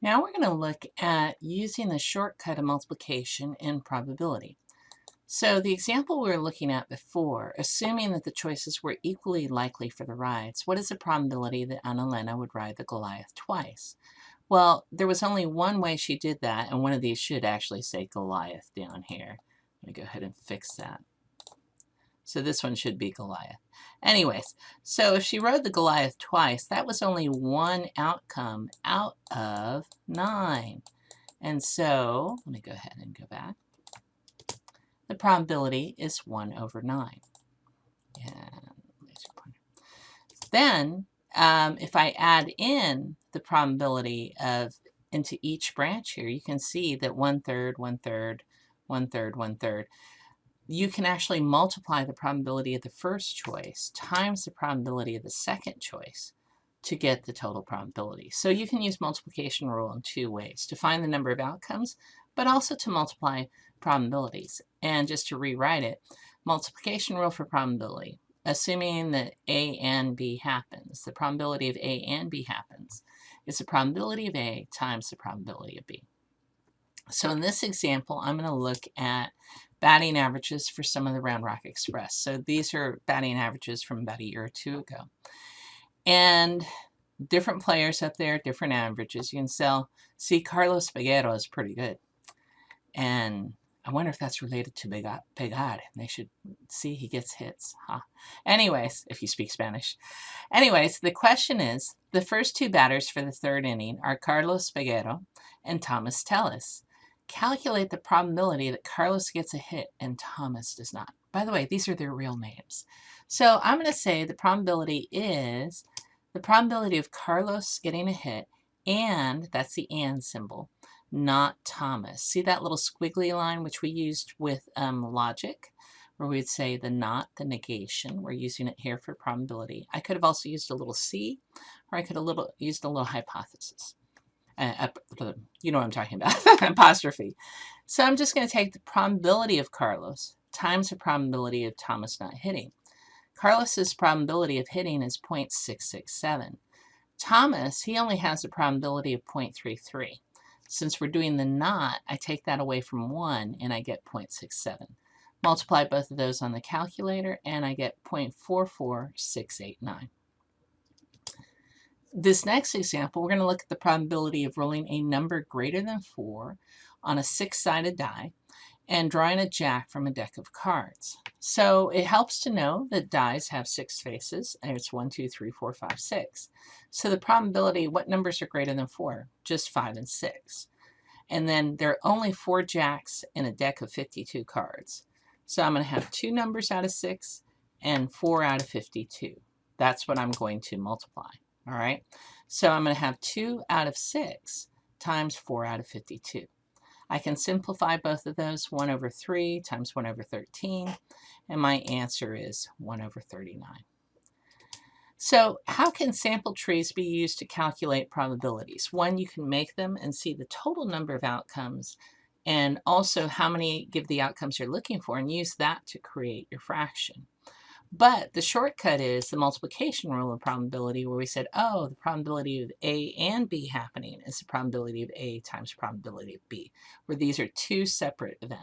Now we're going to look at using the shortcut of multiplication in probability. So the example we were looking at before, assuming that the choices were equally likely for the rides, what is the probability that Annalena would ride the Goliath twice? Well, there was only one way she did that, and one of these should actually say Goliath down here. Let me go ahead and fix that. So this one should be Goliath. Anyways, so if she rode the Goliath twice, that was only one outcome out of 9. And so, let me go ahead and go back. The probability is 1 over 9. And then, if I add in the probability of into each branch here, you can see that 1/3, 1/3, 1/3, 1/3. You can actually multiply the probability of the first choice times the probability of the second choice to get the total probability. So you can use multiplication rule in two ways, to find the number of outcomes, but also to multiply probabilities. And just to rewrite it, multiplication rule for probability, assuming that A and B happens, the probability of A and B happens is the probability of A times the probability of B. So in this example, I'm going to look at batting averages for some of the Round Rock Express. So these are batting averages from about a year or two ago. And different players up there, different averages. You can see Carlos Peguero is pretty good. And I wonder if that's related to pegar. They should see he gets hits. Huh? Anyways, if you speak Spanish. Anyways, the question is, the first two batters for the third inning are Carlos Peguero and Thomas Tellis. Calculate the probability that Carlos gets a hit and Thomas does not. By the way, these are their real names. So I'm going to say the probability is the probability of Carlos getting a hit, and that's the and symbol, not Thomas. See that little squiggly line which we used with logic, where we'd say the not, the negation. We're using it here for probability. I could have also used a little c, or I could have used a little hypothesis. You know what I'm talking about, apostrophe. So I'm just going to take the probability of Carlos times the probability of Thomas not hitting. Carlos's probability of hitting is 0.667. Thomas, he only has a probability of 0.33. Since we're doing the not, I take that away from 1 and I get 0.67. Multiply both of those on the calculator and I get 0.44689. This next example, we're going to look at the probability of rolling a number greater than 4 on a 6-sided die and drawing a jack from a deck of cards. So it helps to know that dice have 6 faces, and it's 1, 2, 3, 4, 5, 6. So the probability, what numbers are greater than 4? Just 5 and 6. And then there are only 4 jacks in a deck of 52 cards. So I'm going to have 2 numbers out of 6 and 4 out of 52. That's what I'm going to multiply. All right, so I'm going to have 2 out of 6 times 4 out of 52. I can simplify both of those, 1 over 3 times 1 over 13, and my answer is 1 over 39. So how can sample trees be used to calculate probabilities? One, you can make them and see the total number of outcomes, and also how many give the outcomes you're looking for, and use that to create your fraction. But the shortcut is the multiplication rule of probability, where we said, oh, the probability of A and B happening is the probability of A times probability of B, where these are 2 separate events.